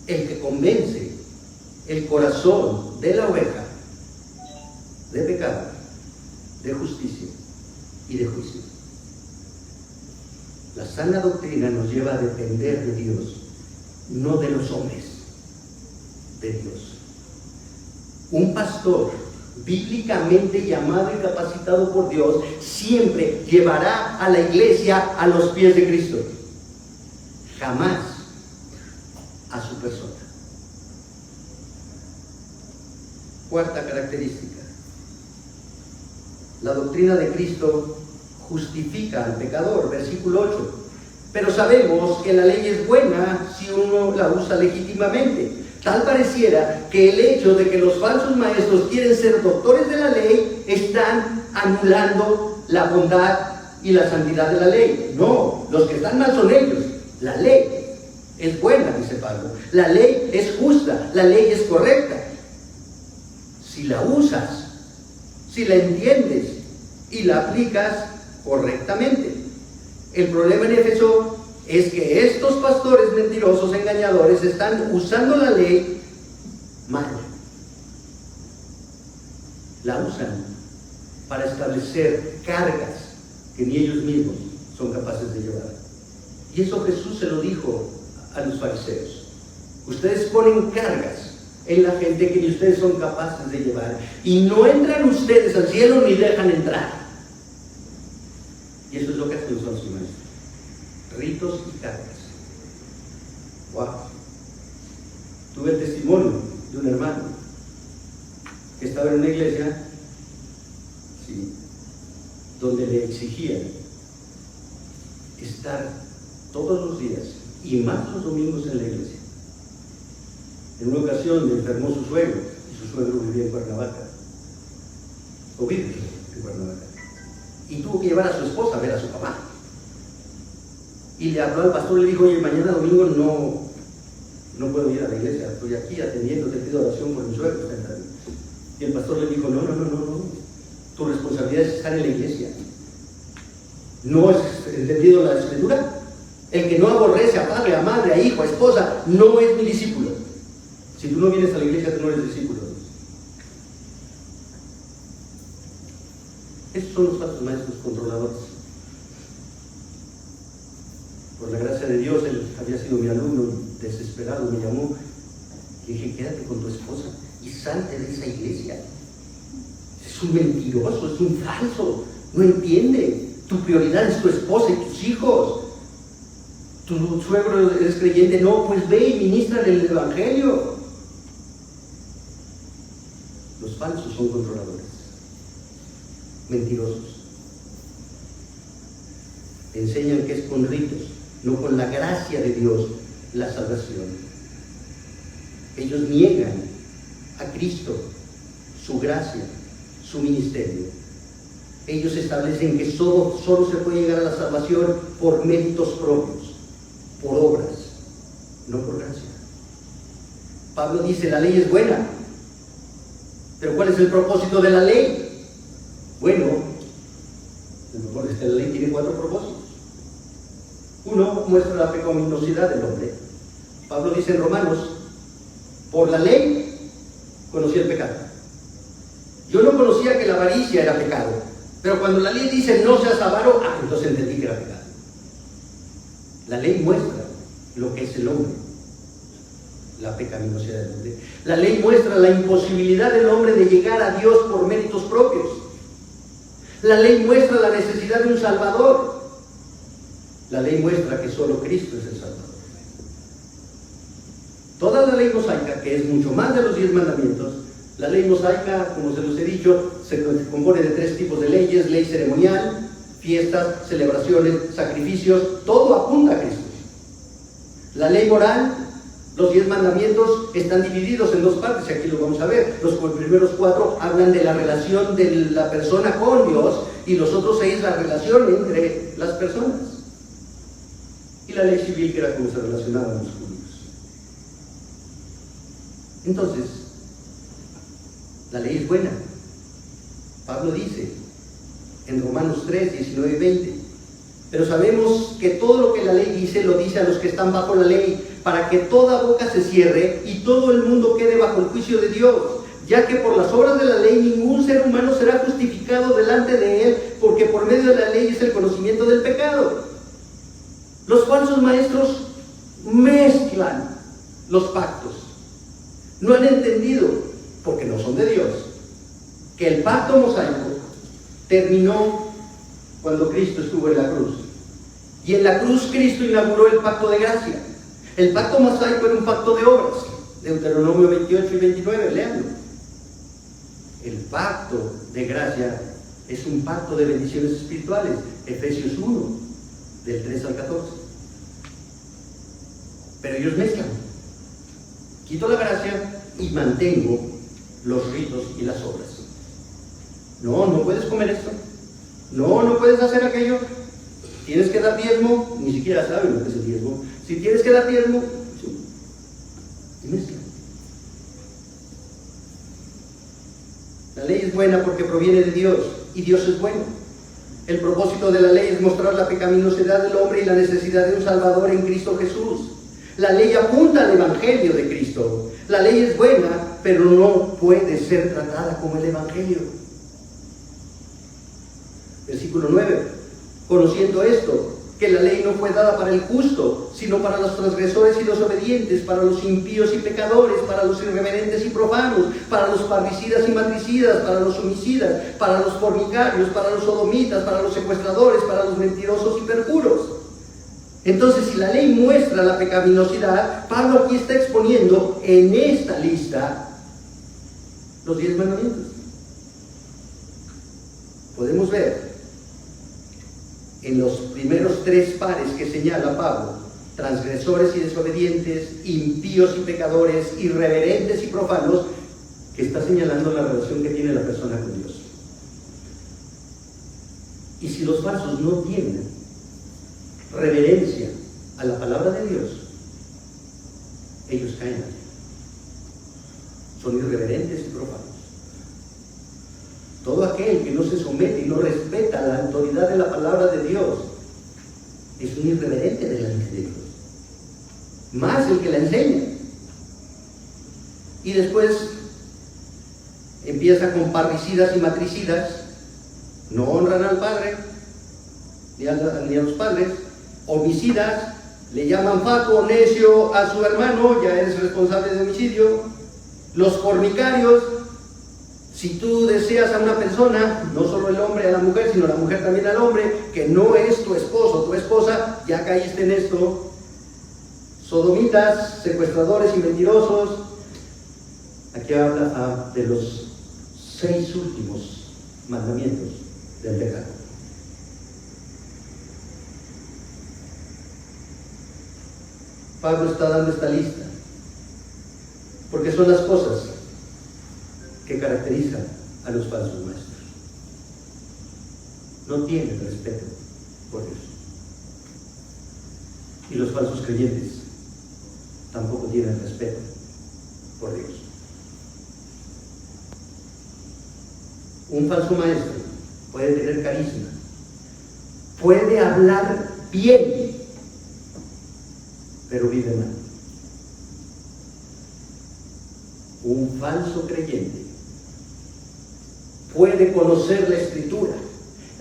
el que convence el corazón de la oveja de pecado, de justicia y de juicio. La sana doctrina nos lleva a depender de Dios, no de los hombres, de Dios. Un pastor bíblicamente llamado y capacitado por Dios siempre llevará a la iglesia a los pies de Cristo, jamás a su persona. Cuarta característica: la doctrina de Cristo justifica al pecador. Versículo 8. Pero sabemos que la ley es buena si uno la usa legítimamente. Tal pareciera que el hecho de que los falsos maestros quieren ser doctores de la ley están anulando la bondad y la santidad de la ley. No, los que están mal son ellos. La ley es buena, dice Pablo. La ley es justa, la ley es correcta. Si la usas, si la entiendes y la aplicas correctamente. El problema en Éfeso es que estos pastores mentirosos, engañadores, están usando la ley mal. La usan para establecer cargas que ni ellos mismos son capaces de llevar. Y eso Jesús se lo dijo a los fariseos. Ustedes ponen cargas en la gente que ni ustedes son capaces de llevar, y no entran ustedes al cielo ni dejan entrar. Y eso es lo que hacen los falsos maestros: ritos y cargas. Wow. Tuve el testimonio de un hermano que estaba en una iglesia, sí, donde le exigían estar todos los días y más los domingos en la iglesia. En una ocasión le enfermó su suegro, y su suegro vivía en Cuernavaca, o vive en Cuernavaca, y tuvo que llevar a su esposa a ver a su papá. Y le habló al pastor y le dijo: oye, mañana domingo no puedo ir a la iglesia, estoy aquí atendiendo, te pido oración por mi suegro. Y el pastor le dijo: no, tu responsabilidad es estar en la iglesia. ¿No es entendido la escritura? El que no aborrece a padre, a madre, a hijo, a esposa, no es mi discípulo. Si tú no vienes a la iglesia, tú no eres discípulo. Estos son los falsos maestros controladores. Por la gracia de Dios, él había sido mi alumno, desesperado, me llamó. Le dije: quédate con tu esposa y salte de esa iglesia. Es un mentiroso, es un falso, no entiende. Tu prioridad es tu esposa y tus hijos. Tu suegro es creyente, no, pues ve y ministra el evangelio. Los falsos son controladores, mentirosos. Enseñan que es con ritos, no con la gracia de Dios, la salvación. Ellos niegan a Cristo, su gracia, su ministerio. Ellos establecen que solo se puede llegar a la salvación por méritos propios, por obras, no por gracia. Pablo dice, la ley es buena, pero ¿cuál es el propósito de la ley? Bueno, la ley tiene 4 propósitos. 1, muestra la pecaminosidad del hombre. Pablo dice en Romanos, por la ley conocí el pecado. Yo no conocía que la avaricia era pecado, pero cuando la ley dice no seas avaro, entonces entendí que era pecado. La ley muestra lo que es el hombre, la pecaminosidad del hombre. La ley muestra la imposibilidad del hombre de llegar a Dios por méritos propios. La ley muestra la necesidad de un Salvador. La ley muestra que solo Cristo es el Salvador. Toda la ley mosaica, que es mucho más de los 10 mandamientos, la ley mosaica, como se los he dicho, se compone de 3 tipos de leyes: ley ceremonial, fiestas, celebraciones, sacrificios, todo apunta a Cristo. La ley moral, los 10 mandamientos están divididos en 2 partes, y aquí lo vamos a ver. Los primeros 4 hablan de la relación de la persona con Dios, y los otros 6 la relación entre las personas. Y la ley civil, que era como se relacionaban los judíos. Entonces, la ley es buena. Pablo dice en Romanos 3, 19 y 20, pero sabemos que todo lo que la ley dice, lo dice a los que están bajo la ley, para que toda boca se cierre y todo el mundo quede bajo el juicio de Dios, ya que por las obras de la ley ningún ser humano será justificado delante de él, porque por medio de la ley es el conocimiento del pecado. Los falsos maestros mezclan los pactos. No han entendido, porque no son de Dios, que el pacto mosaico terminó cuando Cristo estuvo en la cruz. Y en la cruz Cristo inauguró el pacto de gracia. El pacto mosaico era un pacto de obras. Deuteronomio 28 y 29, léanlo. El pacto de gracia es un pacto de bendiciones espirituales. Efesios 1, del 3 al 14. Pero ellos mezclan. Quito la gracia y mantengo los ritos y las obras. No, no puedes comer esto. No, no puedes hacer aquello. Tienes que dar diezmo. Ni siquiera saben lo que es el diezmo. Si tienes que dar diezmo, sí. Y mezcla. La ley es buena porque proviene de Dios, y Dios es bueno. El propósito de la ley es mostrar la pecaminosidad del hombre y la necesidad de un Salvador en Cristo Jesús. La ley apunta al Evangelio de Cristo. La ley es buena, pero no puede ser tratada como el Evangelio. Versículo 9. Conociendo esto, que la ley no fue dada para el justo, sino para los transgresores y los obedientes, para los impíos y pecadores, para los irreverentes y profanos, para los parricidas y matricidas, para los homicidas, para los fornicarios, para los sodomitas, para los secuestradores, para los mentirosos y perjuros. Entonces, si la ley muestra la pecaminosidad, Pablo aquí está exponiendo en esta lista los 10 mandamientos. Podemos ver en los primeros 3 pares que señala Pablo: transgresores y desobedientes, impíos y pecadores, irreverentes y profanos, que está señalando la relación que tiene la persona con Dios. Y si los falsos no tienen reverencia a la palabra de Dios, ellos caen allí. Son irreverentes y profanos. Todo aquel que no se somete y no respeta la autoridad de la palabra de Dios es un irreverente delante de Dios, más el que la enseña. Y después empieza con parricidas y matricidas. No honran al padre ni a los padres. Homicidas, le llaman fatuo, necio a su hermano, ya eres responsable de homicidio. Los fornicarios, si tú deseas a una persona, no solo el hombre a la mujer, sino la mujer también al hombre, que no es tu esposo o tu esposa, ya caíste en esto. Sodomitas, secuestradores y mentirosos. Aquí habla de los 6 últimos mandamientos del pecado. Pablo está dando esta lista porque son las cosas que caracterizan a los falsos maestros. no tienen respeto por Dios. Y los falsos creyentes tampoco tienen respeto por Dios. Un falso maestro puede tener carisma, puede hablar bien, pero vive mal. Un falso creyente puede conocer la Escritura,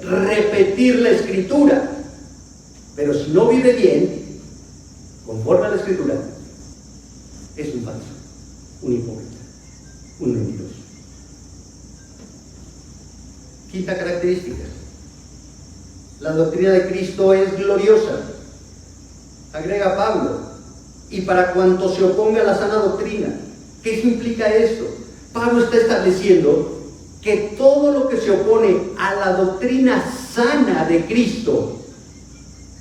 repetir la Escritura, pero si no vive bien, conforme a la Escritura, es un falso, un hipócrita, un mentiroso. Quinta característica: la doctrina de Cristo es gloriosa. Agrega Pablo, y para cuanto se oponga a la sana doctrina. ¿Qué implica esto? Pablo está estableciendo que todo lo que se opone a la doctrina sana de Cristo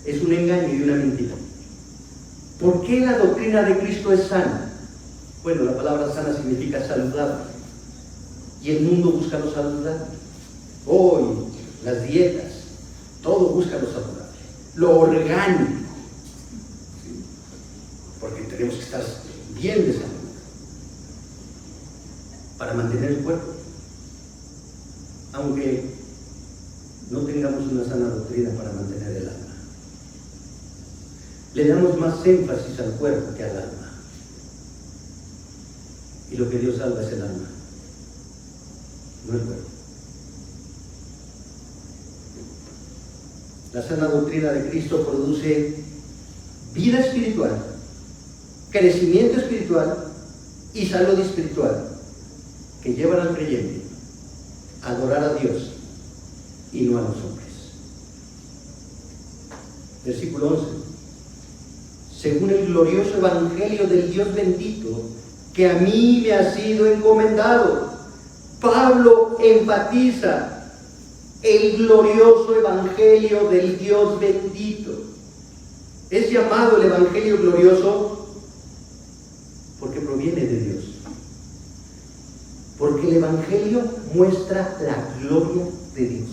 es un engaño y una mentira. ¿Por qué la doctrina de Cristo es sana? Bueno, la palabra sana significa saludable, y el mundo busca lo saludable. Hoy, las dietas, todo busca lo saludable, lo orgánico, ¿sí? Porque tenemos que estar bien de salud para mantener el cuerpo, aunque no tengamos una sana doctrina para mantener el alma. Le damos más énfasis al cuerpo que al alma, y lo que Dios salva es el alma, no el cuerpo. La sana doctrina de Cristo produce vida espiritual, crecimiento espiritual y salud espiritual, que llevan al creyente a adorar a Dios y no a los hombres. Versículo 11. Según el glorioso evangelio del Dios bendito, que a mí me ha sido encomendado. Pablo enfatiza el glorioso evangelio del Dios bendito. Es llamado el evangelio glorioso porque proviene de Dios. Porque el evangelio muestra la gloria de Dios.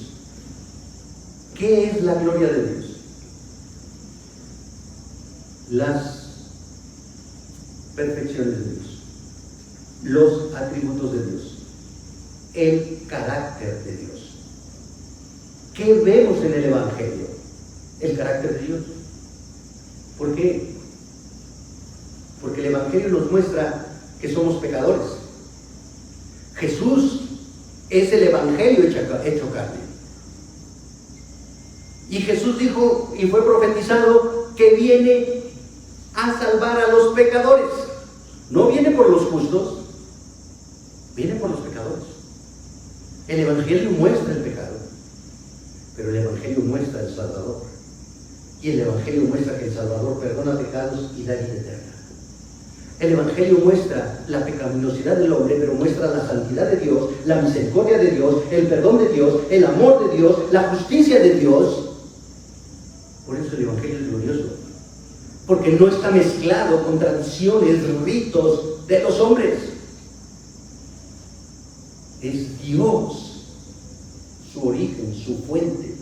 ¿Qué es la gloria de Dios? Las perfecciones de Dios, los atributos de Dios, el carácter de Dios. ¿Qué vemos en el evangelio? El carácter de Dios. ¿Por qué? Porque el evangelio nos muestra que somos pecadores. Jesús es el evangelio hecho carne. Y Jesús dijo y fue profetizado que viene a salvar a los pecadores. No viene por los justos, viene por los pecadores. El evangelio muestra el pecado, pero el evangelio muestra el Salvador. Y el evangelio muestra que el Salvador perdona pecados y da vida eterna. El evangelio muestra la pecaminosidad del hombre, pero muestra la santidad de Dios, la misericordia de Dios, el perdón de Dios, el amor de Dios, la justicia de Dios. Por eso el evangelio es glorioso, porque no está mezclado con tradiciones, ritos de los hombres. Es Dios su origen, su fuente,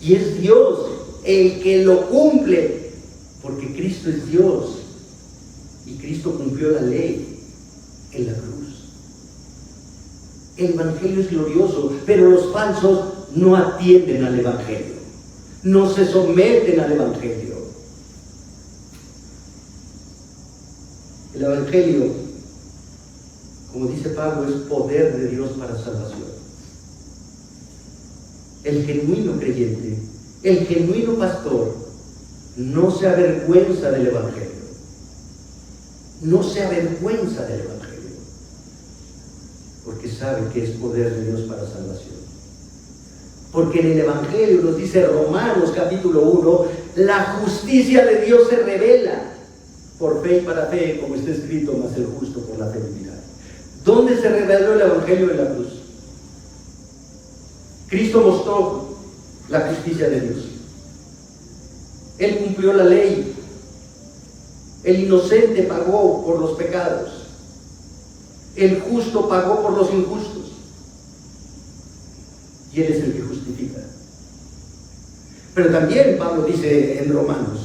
y es Dios el que lo cumple, porque Cristo es Dios y Cristo cumplió la ley en la cruz. El evangelio es glorioso, pero los falsos no atienden al evangelio, no se someten al evangelio. El evangelio, como dice Pablo, es poder de Dios para salvación. El genuino creyente, el genuino pastor, no se avergüenza del evangelio. No se avergüenza del evangelio, porque sabe que es poder de Dios para salvación. Porque en el evangelio, nos dice Romanos capítulo 1, la justicia de Dios se revela por fe y para fe, como está escrito, mas el justo por la fe vivirá. ¿Dónde se reveló el evangelio? En la cruz. Cristo mostró la justicia de Dios. Él cumplió la ley. El inocente pagó por los pecados. El justo pagó por los injustos. Y Él es el que justifica. Pero también Pablo dice en Romanos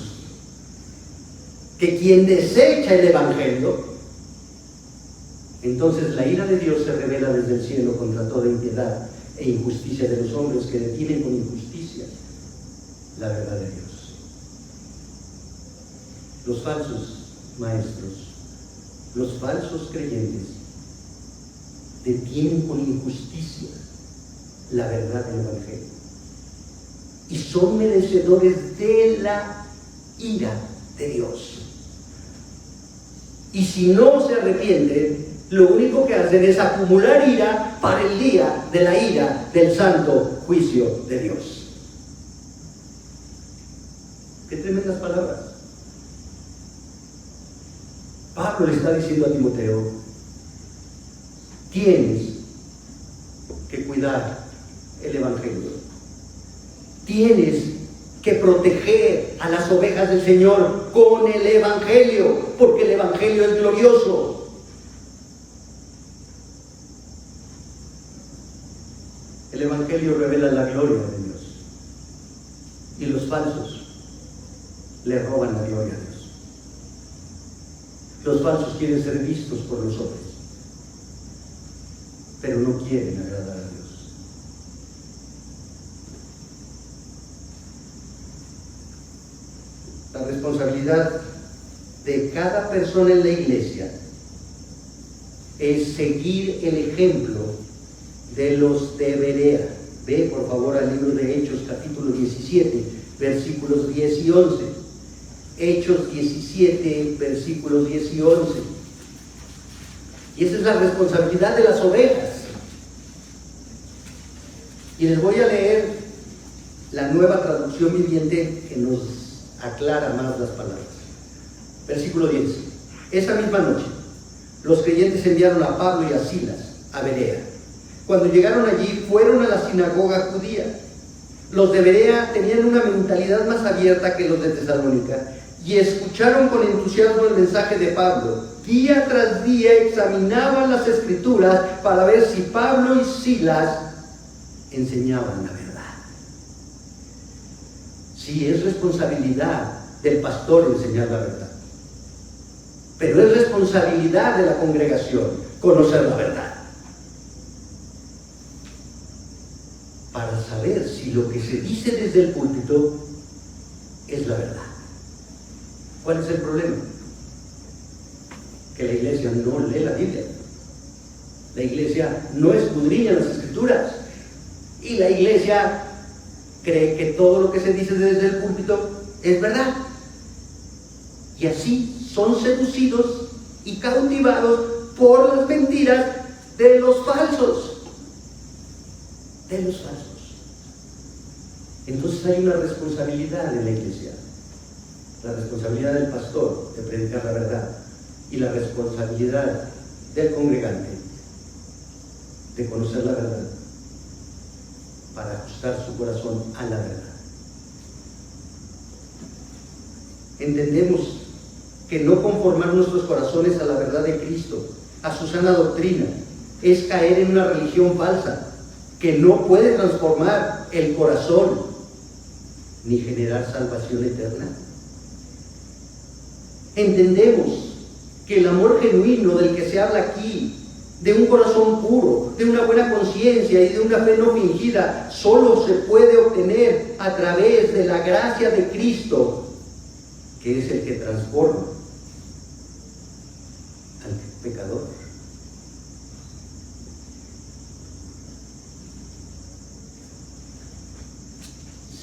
que quien desecha el Evangelio, entonces la ira de Dios se revela desde el cielo contra toda impiedad e injusticia de los hombres que detienen con injusticia la verdad de Dios. Los falsos maestros, los falsos creyentes, detienen con injusticia la verdad del Evangelio y son merecedores de la ira de Dios. Y si no se arrepienten, lo único que hacen es acumular ira para el día de la ira del santo juicio de Dios. Qué tremendas palabras. Pablo le está diciendo a Timoteo: tienes que cuidar el Evangelio, tienes que proteger a las ovejas del Señor con el Evangelio, porque el Evangelio es glorioso. El Evangelio revela la gloria de Dios y los falsos le roban la gloria a Dios. Los falsos quieren ser vistos por los hombres, pero no quieren agradar a Dios. La responsabilidad de cada persona en la iglesia es seguir el ejemplo de los de Berea. Ve por favor al libro de Hechos capítulo 17, versículos 10 y 11. Hechos 17, versículos 10 y 11. Y esa es la responsabilidad de las ovejas. Y les voy a leer la Nueva Traducción Viviente que nos aclara más las palabras. Versículo 10. Esa misma noche, los creyentes enviaron a Pablo y a Silas a Berea. Cuando llegaron allí, fueron a la sinagoga judía. Los de Berea tenían una mentalidad más abierta que los de Tesalónica y escucharon con entusiasmo el mensaje de Pablo. Día tras día examinaban las Escrituras para ver si Pablo y Silas enseñaban la verdad. Sí, es responsabilidad del pastor enseñar la verdad, pero es responsabilidad de la congregación conocer la verdad, para saber si lo que se dice desde el púlpito es la verdad. ¿Cuál es el problema? Que la iglesia no lee la Biblia, la iglesia no escudriña las Escrituras y la iglesia cree que todo lo que se dice desde el púlpito es verdad. Y así son seducidos y cautivados por las mentiras de los falsos. De los falsos. Entonces hay una responsabilidad en la iglesia. La responsabilidad del pastor de predicar la verdad y la responsabilidad del congregante de conocer la verdad para ajustar su corazón a la verdad. Entendemos que no conformar nuestros corazones a la verdad de Cristo, a su sana doctrina, es caer en una religión falsa que no puede transformar el corazón ni generar salvación eterna. Entendemos que el amor genuino del que se habla aquí, de un corazón puro, de una buena conciencia y de una fe no fingida, solo se puede obtener a través de la gracia de Cristo, que es el que transforma al pecador.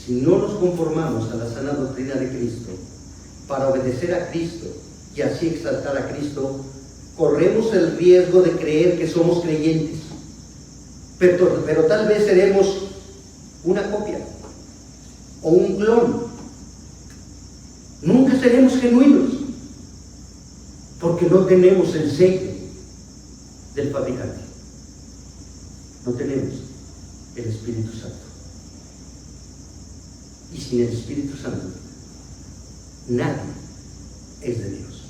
Si no nos conformamos a la sana doctrina de Cristo para obedecer a Cristo y así exaltar a Cristo, corremos el riesgo de creer que somos creyentes, pero tal vez seremos una copia o un clon. Nunca seremos genuinos porque no tenemos el sello del fabricante, no tenemos el Espíritu Santo. Y sin el Espíritu Santo nadie es de Dios.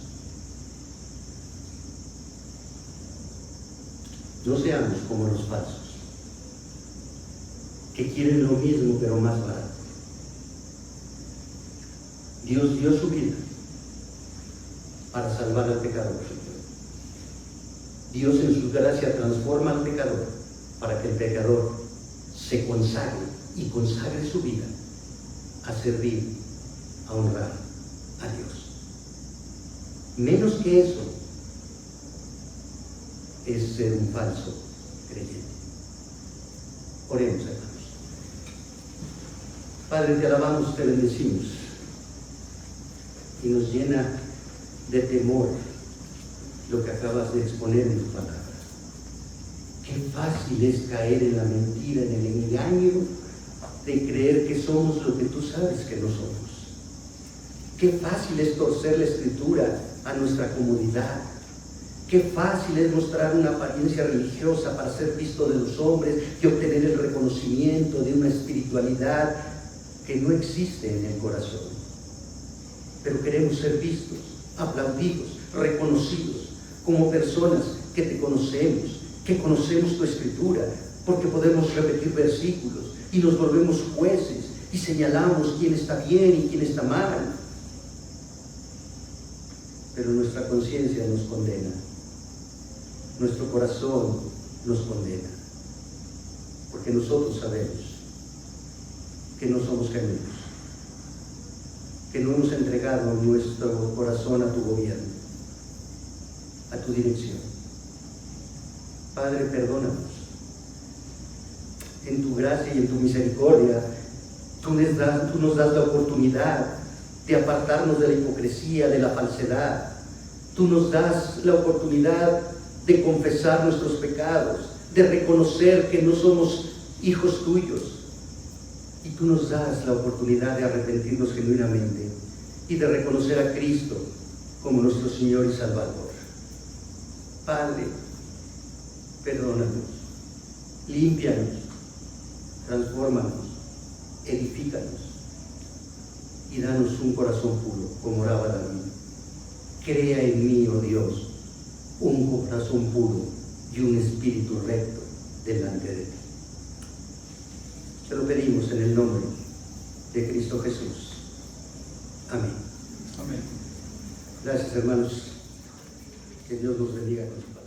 No seamos como los falsos, que quieren lo mismo pero más barato. Dios dio su vida para salvar al pecador. Dios en su gracia transforma al pecador para que el pecador se consagre y consagre su vida a servir, a honrar a Dios. Menos que eso es ser un falso creyente. Oremos, hermanos. Padre, te alabamos, te bendecimos y nos llena de temor lo que acabas de exponer en tu palabra. Qué fácil es caer en la mentira, en el engaño de creer que somos lo que tú sabes que no somos. Qué fácil es torcer la Escritura a nuestra comodidad. Qué fácil es mostrar una apariencia religiosa para ser visto de los hombres y obtener el reconocimiento de una espiritualidad que no existe en el corazón. Pero queremos ser vistos, aplaudidos, reconocidos como personas que te conocemos, que conocemos tu Escritura, porque podemos repetir versículos y nos volvemos jueces y señalamos quién está bien y quién está mal. Pero nuestra conciencia nos condena, nuestro corazón nos condena, porque nosotros sabemos que no somos genuinos, que no hemos entregado nuestro corazón a tu gobierno, a tu dirección. Padre, perdónanos. En tu gracia y en tu misericordia, tú nos das la oportunidad de apartarnos de la hipocresía, de la falsedad. Tú nos das la oportunidad de confesar nuestros pecados, de reconocer que no somos hijos tuyos. Y tú nos das la oportunidad de arrepentirnos genuinamente y de reconocer a Cristo como nuestro Señor y Salvador. Padre, perdónanos, límpianos, transfórmanos, edifícanos y danos un corazón puro, como oraba David. Crea en mí, oh Dios, un corazón puro y un espíritu recto delante de ti. Te lo pedimos en el nombre de Cristo Jesús. Amén. Amén. Gracias, hermanos. Que Dios nos bendiga con su palabra.